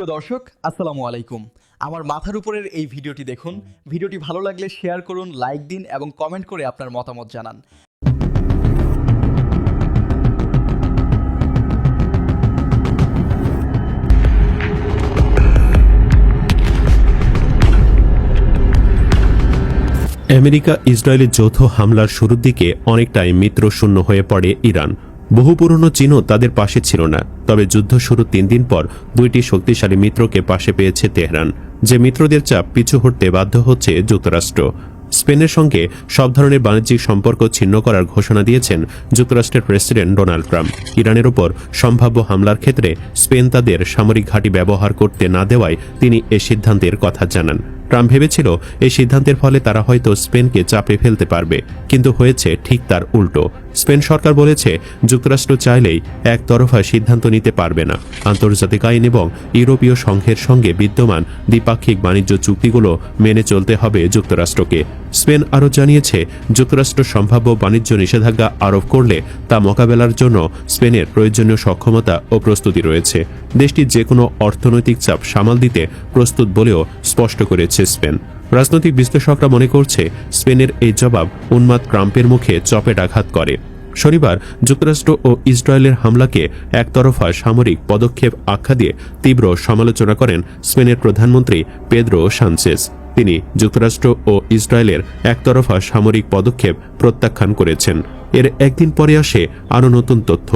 প্রিয় দর্শক, আসসালামু আলাইকুম। আমার মাথার উপরের এই ভিডিওটি দেখুন। ভিডিওটি ভালো লাগলে শেয়ার করুন, লাইক দিন এবং কমেন্ট করে আপনার মতামত জানান। আমেরিকা ইসরায়েলের যৌথ হামলার শুরুর দিকে অনেকটাই মিত্রশূন্য হয়ে পড়ে ইরান। বহু পুরনো চীনও তাদের পাশে ছিল না। তবে যুদ্ধ শুরু 3 দিন পর দুইটি শক্তিশালী মিত্রকে পাশে পেয়েছে তেহরান। যে মিত্রদের চাপ পিছু হটতে বাধ্য হচ্ছে যুক্তরাষ্ট্র। স্পেনের সঙ্গে সব ধরনের বাণিজ্যিক সম্পর্ক ছিন্ন করার ঘোষণা দিয়েছেন যুক্তরাষ্ট্রের প্রেসিডেন্ট ডোনাল্ড ট্রাম্প। ইরানের ওপর সম্ভাব্য হামলার ক্ষেত্রে স্পেন তাদের সামরিক ঘাঁটি ব্যবহার করতে না দেওয়ায় তিনি এ সিদ্ধান্তের কথা জানান। ট্রাম্প ভেবেছিল এই সিদ্ধান্তের ফলে তারা হয়তো স্পেনকে চাপে ফেলতে পারবে, কিন্তু হয়েছে ঠিক তার উল্টো। স্পেন সরকার বলেছে যুক্তরাষ্ট্র চাইলেই একতরফা সিদ্ধান্ত নিতে পারবে না। আন্তর্জাতিক আইন এবং ইউরোপীয় সংঘের সঙ্গে বিদ্যমান দ্বিপাক্ষিক বাণিজ্য চুক্তিগুলো মেনে চলতে হবে যুক্তরাষ্ট্রকে। স্পেন আরও জানিয়েছে যুক্তরাষ্ট্র সম্ভাব্য বাণিজ্য নিষেধাজ্ঞা আরোপ করলে তা মোকাবেলার জন্য স্পেনের প্রয়োজনীয় সক্ষমতা ও প্রস্তুতি রয়েছে। দেশটি যে কোনো অর্থনৈতিক চাপ সামাল দিতে প্রস্তুত বলেও স্পষ্ট করেছে স্পেন। রাজনৈতিক বিশ্লেষকরা মনে করছে স্পেনের এই জবাব উন্মাদ ট্রাম্পের মুখে চপেটাঘাত করে। শনিবার যুক্তরাষ্ট্র ও ইসরায়েলের হামলাকে একতরফা সামরিক পদক্ষেপ আখ্যা দিয়ে তীব্র সমালোচনা করেন স্পেনের প্রধানমন্ত্রী পেদ্রো সানচেজ। তিনি যুক্তরাষ্ট্র ও ইসরায়েলের একতরফা সামরিক পদক্ষেপ প্রত্যাখ্যান করেছেন। এর একদিন পরে আসে আরও নতুন তথ্য।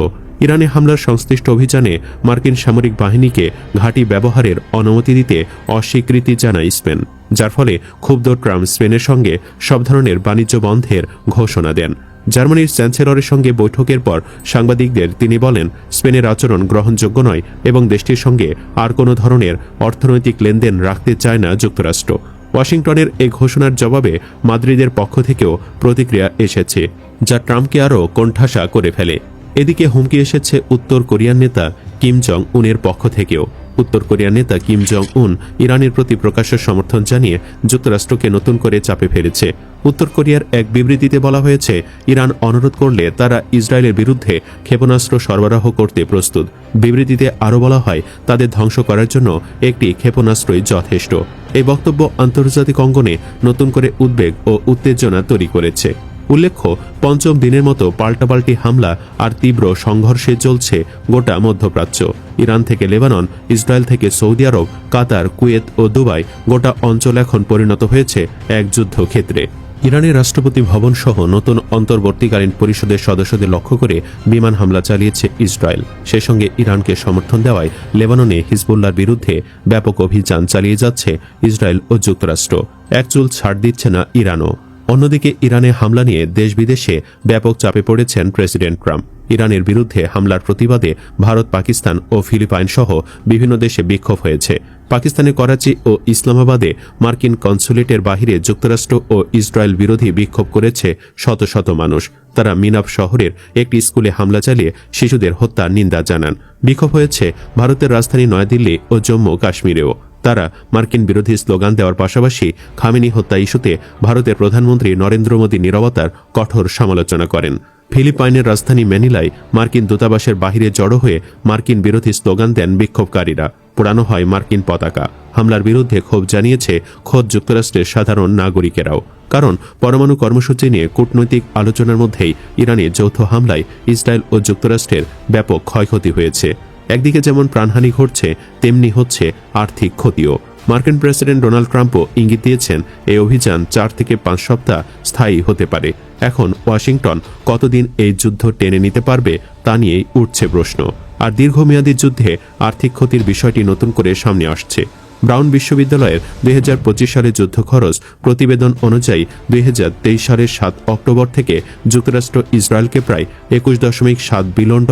ইরানে হামলার সংশ্লিষ্ট অভিযানে মার্কিন সামরিক বাহিনীকে ঘাঁটি ব্যবহারের অনুমতি দিতে অস্বীকৃতি জানায় স্পেন, যার ফলে ক্ষুব্ধ ট্রাম্প স্পেনের সঙ্গে সব ধরনের বাণিজ্য বন্ধের ঘোষণা দেন। জার্মানির চ্যান্সেলরের সঙ্গে বৈঠকের পর সাংবাদিকদের তিনি বলেন, স্পেনের আচরণ গ্রহণযোগ্য নয় এবং দেশটির সঙ্গে আর কোনো ধরনের অর্থনৈতিক লেনদেন রাখতে চায় না যুক্তরাষ্ট্র। ওয়াশিংটনের এই ঘোষণার জবাবে মাদ্রিদের পক্ষ থেকেও প্রতিক্রিয়া এসেছে, যা ট্রাম্পকে আরও কোণঠাসা করে ফেলে। এদিকে হুমকি এসেছে উত্তর কোরিয়ার নেতা কিম জং উনের পক্ষ থেকেও। উত্তর কোরিয়ার নেতা কিম জং উন ইরানের প্রতি প্রকাশ্য সমর্থন জানিয়ে যুক্তরাষ্ট্রকে নতুন করে চাপে ফেলেছে। উত্তর কোরিয়ার এক বিবৃতিতে বলা হয়েছে, ইরান অনুরোধ করলে তারা ইসরায়েলের বিরুদ্ধে ক্ষেপণাস্ত্র সরবরাহ করতে প্রস্তুত। বিবৃতিতে আরও বলা হয়, তাদের ধ্বংস করার জন্য একটি ক্ষেপণাস্ত্রই যথেষ্ট। এই বক্তব্য আন্তর্জাতিক অঙ্গনে নতুন করে উদ্বেগ ও উত্তেজনা তৈরি করেছে। উল্লেখ্য, পঞ্চম দিনের মতো পাল্টাপাল্টি হামলা আর তীব্র সংঘর্ষে চলছে গোটা মধ্যপ্রাচ্য। ইরান থেকে লেবানন, ইসরায়েল থেকে সৌদি আরব, কাতার, কুয়েত ও দুবাই, গোটা অঞ্চল এখন পরিণত হয়েছে এক যুদ্ধক্ষেত্রে। ইরানের রাষ্ট্রপতি ভবন সহ নতুন অন্তর্বর্তীকালীন পরিষদের সদস্যদের লক্ষ্য করে বিমান হামলা চালিয়েছে ইসরায়েল। সেই সঙ্গে ইরানকে সমর্থন দেওয়ায় লেবাননে হিজবুল্লাহর বিরুদ্ধে ব্যাপক অভিযান চালিয়ে যাচ্ছে ইসরায়েল ও যুক্তরাষ্ট্র। এক চুল ছাড় দিচ্ছে না ইরানও। অন্যদিকে ইরানে হামলা নিয়ে দেশ বিদেশে ব্যাপক চাপে পড়েছেন প্রেসিডেন্ট ট্রাম্প। ইরানের বিরুদ্ধে হামলার প্রতিবাদে ভারত, পাকিস্তান ও ফিলিপাইন সহ বিভিন্ন দেশে বিক্ষোভ হয়েছে। পাকিস্তানের করাচি ও ইসলামাবাদে মার্কিন কনসুলেটের বাহিরে যুক্তরাষ্ট্র ও ইসরায়েল বিরোধী বিক্ষোভ করেছে শত শত মানুষ। তারা মিনাব শহরের একটি স্কুলে হামলা চালিয়ে শিশুদের হত্যার নিন্দা জানান। বিক্ষোভ হয়েছে ভারতের রাজধানী নয়াদিল্লি ও জম্মু কাশ্মীরেও। তারা মার্কিন বিরোধী স্লোগান দেওয়ার পাশাপাশি খামেনি হত্যা ইস্যুতে ভারতের প্রধানমন্ত্রী নরেন্দ্র মোদী নীরবতার কঠোর সমালোচনা করেন। ফিলিপাইনের রাজধানী ম্যানিলায় মার্কিন দূতাবাসের বাহিরে জড়ো হয়ে মার্কিন বিরোধী স্লোগান দেন বিক্ষোভকারীরা। পোড়ানো হয় মার্কিন পতাকা। হামলার বিরুদ্ধে ক্ষোভ জানিয়েছে খোদ যুক্তরাষ্ট্রের সাধারণ নাগরিকেরাও। কারণ পরমাণু কর্মসূচি নিয়ে কূটনৈতিক আলোচনার মধ্যেই ইরানের যৌথ হামলায় ইসরায়েল ও যুক্তরাষ্ট্রের ব্যাপক ক্ষয়ক্ষতি হয়েছে। একদিকে যেমন প্রাণহানি ঘটছে, তেমনি হচ্ছে আর্থিক ক্ষতিও। মার্কিন প্রেসিডেন্ট ডোনাল্ড ট্রাম্পও ইঙ্গিত দিয়েছেন এই অভিযান 4 থেকে 5 সপ্তাহ স্থায়ী হতে পারে। এখন ওয়াশিংটন কতদিন এই যুদ্ধ টেনে নিতে পারবে তা নিয়েই উঠছে প্রশ্ন। আর দীর্ঘমেয়াদী যুদ্ধে আর্থিক ক্ষতির বিষয়টি নতুন করে সামনে আসছে। ব্রাউন বিশ্ববিদ্যালয়ের 2025 সালের যুদ্ধ খরচ প্রতিবেদন অনুযায়ী 2023 সালের 7 অক্টোবর থেকে যুক্তরাষ্ট্র ইসরায়েলকে প্রায় $21.7 বিলিয়ন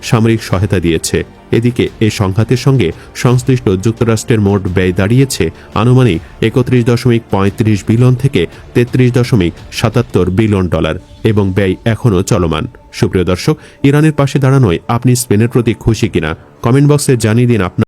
সামরিক সহায়তা দিয়েছে। এদিকে এই সংঘাতের সঙ্গে সংশ্লিষ্ট যুক্তরাষ্ট্রের মোট ব্যয় দাঁড়িয়েছে আনুমানিক $31.35 বিলিয়ন থেকে $33.77 বিলিয়ন এবং ব্যয় এখনও চলমান। সুপ্রিয় দর্শক, ইরানের পাশে দাঁড়ানোয় আপনি স্পেনের প্রতি খুশি কিনা কমেন্ট বক্সে জানিয়ে দিন আপনার